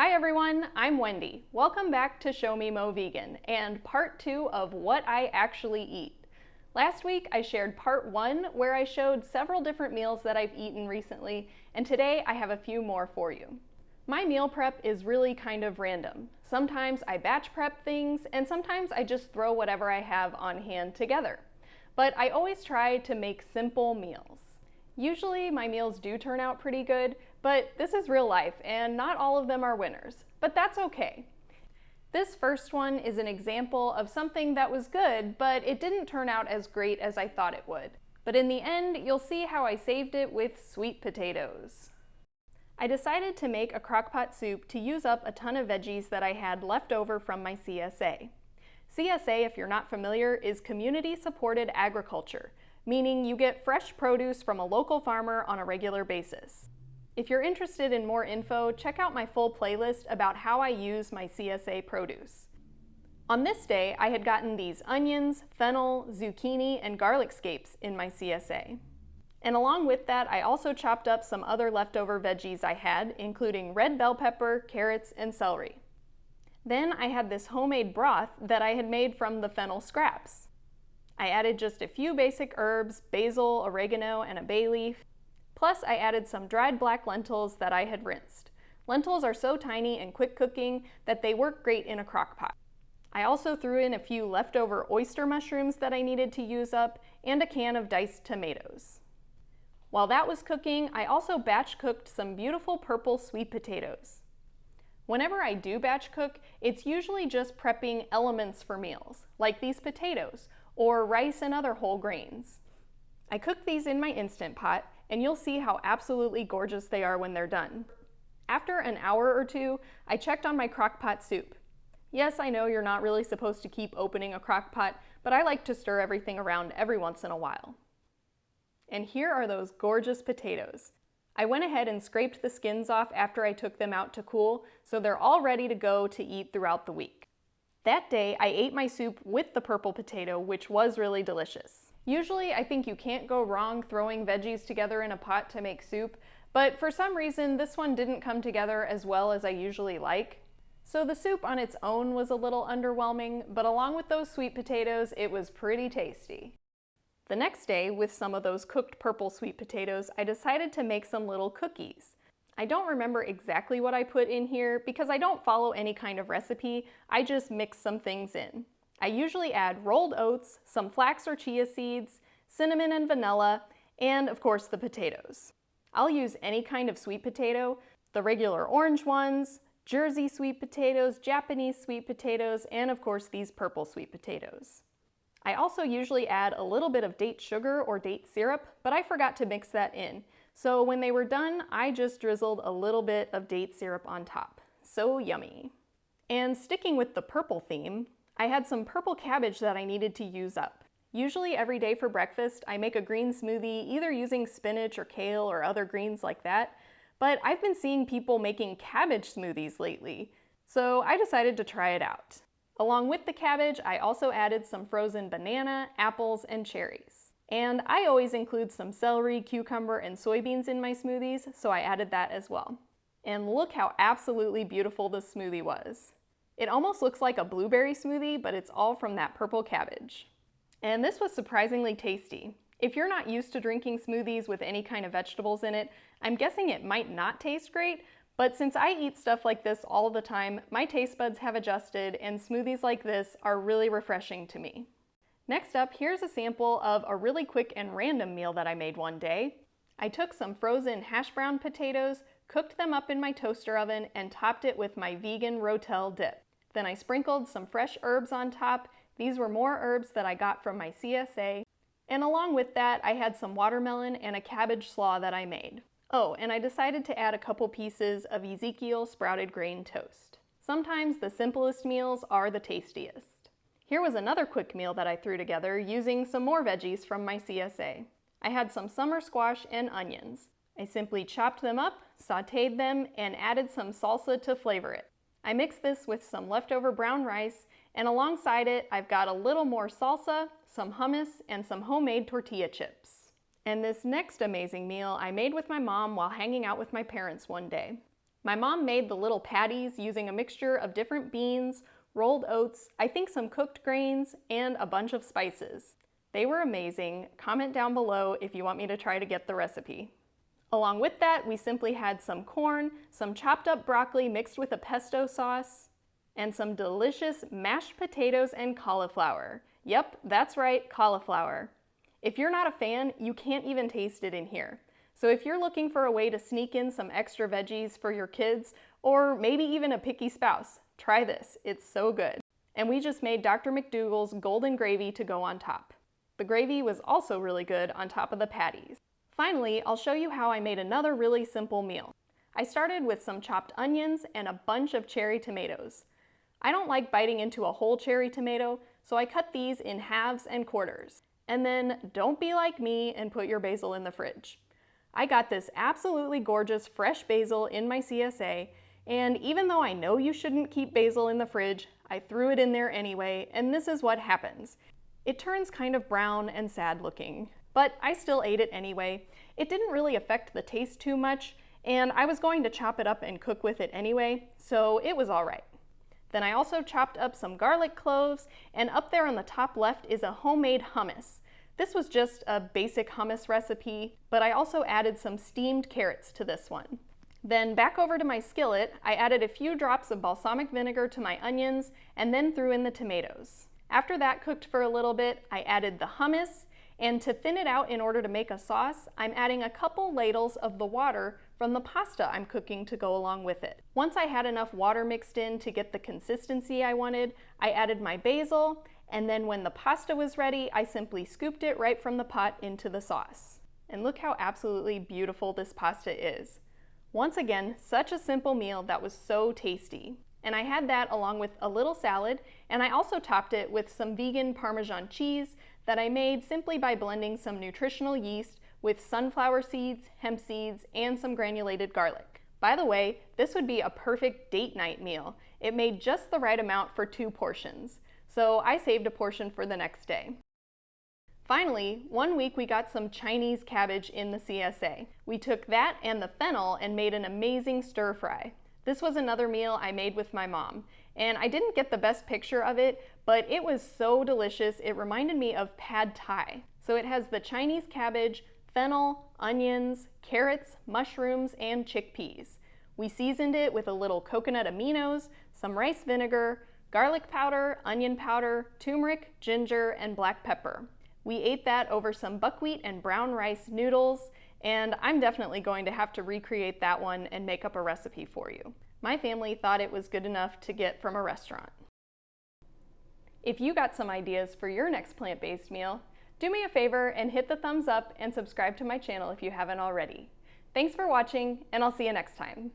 Hi everyone, I'm Wendy. Welcome back to Show Me Mo Vegan and part 2 of what I actually eat. Last week I shared part 1 where I showed several different meals that I've eaten recently, and today I have a few more for you. My meal prep is really kind of random. Sometimes I batch prep things and sometimes I just throw whatever I have on hand together. But I always try to make simple meals. Usually my meals do turn out pretty good, but this is real life and not all of them are winners, but that's okay. This first one is an example of something that was good, but it didn't turn out as great as I thought it would. But in the end, you'll see how I saved it with sweet potatoes. I decided to make a crock-pot soup to use up a ton of veggies that I had left over from my CSA. CSA, if you're not familiar, is community-supported agriculture, meaning you get fresh produce from a local farmer on a regular basis. If you're interested in more info, check out my full playlist about how I use my CSA produce. On this day, I had gotten these onions, fennel, zucchini, and garlic scapes in my CSA. And along with that, I also chopped up some other leftover veggies I had, including red bell pepper, carrots, and celery. Then I had this homemade broth that I had made from the fennel scraps. I added just a few basic herbs, basil, oregano, and a bay leaf. Plus, I added some dried black lentils that I had rinsed. Lentils are so tiny and quick cooking that they work great in a crock pot. I also threw in a few leftover oyster mushrooms that I needed to use up, and a can of diced tomatoes. While that was cooking, I also batch cooked some beautiful purple sweet potatoes. Whenever I do batch cook, it's usually just prepping elements for meals, like these potatoes, or rice and other whole grains. I cook these in my Instant Pot, and you'll see how absolutely gorgeous they are when they're done. After an hour or two, I checked on my crock pot soup. Yes, I know you're not really supposed to keep opening a crock pot, but I like to stir everything around every once in a while. And here are those gorgeous potatoes. I went ahead and scraped the skins off after I took them out to cool, so they're all ready to go to eat throughout the week. That day, I ate my soup with the purple potato, which was really delicious. Usually, I think you can't go wrong throwing veggies together in a pot to make soup, but for some reason, this one didn't come together as well as I usually like. So the soup on its own was a little underwhelming, but along with those sweet potatoes, it was pretty tasty. The next day, with some of those cooked purple sweet potatoes, I decided to make some little cookies. I don't remember exactly what I put in here because I don't follow any kind of recipe, I just mix some things in. I usually add rolled oats, some flax or chia seeds, cinnamon and vanilla, and of course the potatoes. I'll use any kind of sweet potato, the regular orange ones, Jersey sweet potatoes, Japanese sweet potatoes, and of course these purple sweet potatoes. I also usually add a little bit of date sugar or date syrup, but I forgot to mix that in. So when they were done, I just drizzled a little bit of date syrup on top. So yummy. And sticking with the purple theme, I had some purple cabbage that I needed to use up. Usually every day for breakfast, I make a green smoothie either using spinach or kale or other greens like that, but I've been seeing people making cabbage smoothies lately, so I decided to try it out. Along with the cabbage, I also added some frozen banana, apples, and cherries. And I always include some celery, cucumber, and soybeans in my smoothies, so I added that as well. And look how absolutely beautiful this smoothie was. It almost looks like a blueberry smoothie, but it's all from that purple cabbage. And this was surprisingly tasty. If you're not used to drinking smoothies with any kind of vegetables in it, I'm guessing it might not taste great, but since I eat stuff like this all the time, my taste buds have adjusted and smoothies like this are really refreshing to me. Next up, here's a sample of a really quick and random meal that I made one day. I took some frozen Hashbrown potatoes, cooked them up in my toaster oven, and topped it with my vegan Rotel dip. Then I sprinkled some fresh herbs on top. These were more herbs that I got from my CSA. And along with that, I had some watermelon and a cabbage slaw that I made. Oh, and I decided to add a couple pieces of Ezekiel sprouted grain toast. Sometimes the simplest meals are the tastiest. Here was another quick meal that I threw together using some more veggies from my CSA. I had some summer squash and onions. I simply chopped them up, sautéed them, and added some salsa to flavor it. I mixed this with some leftover brown rice, and alongside it, I've got a little more salsa, some hummus, and some homemade tortilla chips. And this next amazing meal I made with my mom while hanging out with my parents one day. My mom made the little patties using a mixture of different beans, rolled oats, I think some cooked grains, and a bunch of spices. They were amazing. Comment down below if you want me to try to get the recipe. Along with that, we simply had some corn, some chopped up broccoli mixed with a pesto sauce, and some delicious mashed potatoes and cauliflower. Yep, that's right, cauliflower. If you're not a fan, you can't even taste it in here. So if you're looking for a way to sneak in some extra veggies for your kids, or maybe even a picky spouse, try this. It's so good. And we just made Dr. McDougall's golden gravy to go on top. The gravy was also really good on top of the patties. Finally, I'll show you how I made another really simple meal. I started with some chopped onions and a bunch of cherry tomatoes. I don't like biting into a whole cherry tomato, so I cut these in halves and quarters. And then don't be like me and put your basil in the fridge. I got this absolutely gorgeous fresh basil in my CSA, and even though I know you shouldn't keep basil in the fridge, I threw it in there anyway, and this is what happens. It turns kind of brown and sad looking, but I still ate it anyway. It didn't really affect the taste too much, and I was going to chop it up and cook with it anyway, so it was all right. Then I also chopped up some garlic cloves, and up there on the top left is a homemade hummus. This was just a basic hummus recipe, but I also added some steamed carrots to this one. Then back over to my skillet, I added a few drops of balsamic vinegar to my onions, and then threw in the tomatoes. After that cooked for a little bit, I added the hummus, and to thin it out in order to make a sauce, I'm adding a couple ladles of the water from the pasta I'm cooking to go along with it. Once I had enough water mixed in to get the consistency I wanted, I added my basil, and then when the pasta was ready, I simply scooped it right from the pot into the sauce. And look how absolutely beautiful this pasta is. Once again, such a simple meal that was so tasty. And I had that along with a little salad, and I also topped it with some vegan Parmesan cheese that I made simply by blending some nutritional yeast with sunflower seeds, hemp seeds, and some granulated garlic. By the way, this would be a perfect date night meal. It made just the right amount for 2 portions. So I saved a portion for the next day. Finally, one week we got some Chinese cabbage in the CSA. We took that and the fennel and made an amazing stir fry. This was another meal I made with my mom, and I didn't get the best picture of it, but it was so delicious it reminded me of pad thai. So it has the Chinese cabbage, fennel, onions, carrots, mushrooms, and chickpeas. We seasoned it with a little coconut aminos, some rice vinegar, garlic powder, onion powder, turmeric, ginger, and black pepper. We ate that over some buckwheat and brown rice noodles, and I'm definitely going to have to recreate that one and make up a recipe for you. My family thought it was good enough to get from a restaurant. If you got some ideas for your next plant-based meal, do me a favor and hit the thumbs up and subscribe to my channel if you haven't already. Thanks for watching, and I'll see you next time.